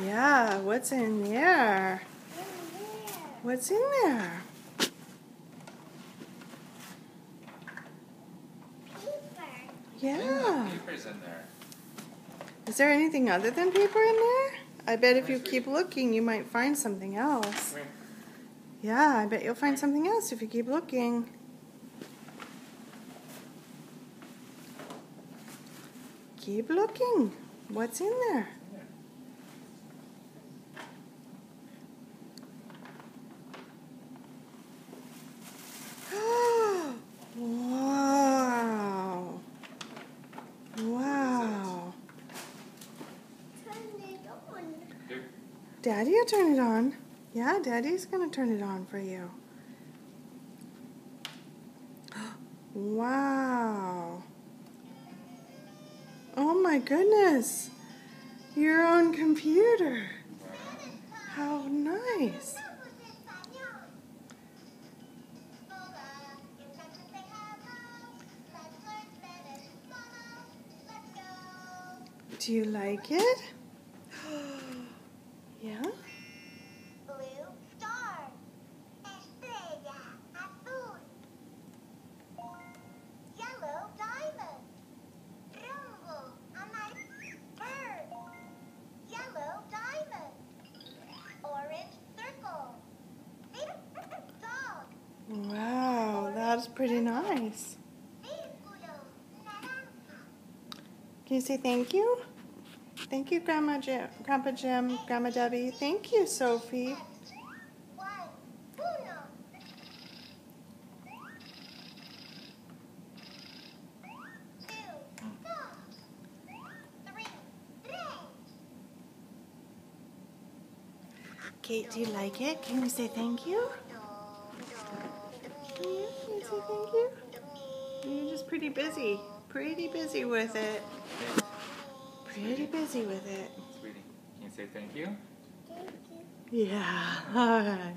Yeah, what's in there? What's in there? Paper. Yeah. Paper's in there. Is there anything other than paper in there? I bet if you keep looking, you might find something else. Where? Yeah, I bet you'll find something else if you keep looking. Keep looking. What's in there? Wow. Wow. Turn it on. Here. Daddy will turn it on. Yeah, Daddy's going to turn it on for you. Wow. Oh my goodness. Your own computer. How nice. Do you like it? Yeah? Blue star. Estrella azul. Yellow diamond. Rumbo bird. Yellow diamond. Orange circle. Dog. Wow, that's pretty nice. Círculo naranja. Can you say thank you? Thank you, Grandpa Jim, Grandma Debbie. Thank you, Sophie. One, uno. Two, dos. Three, tres. Kate, do you like it? Can we say thank you? Can you say thank you? You're just pretty busy. Pretty busy with it. Pretty busy with it. Sweetie, can you say thank you? Thank you. Yeah. All right.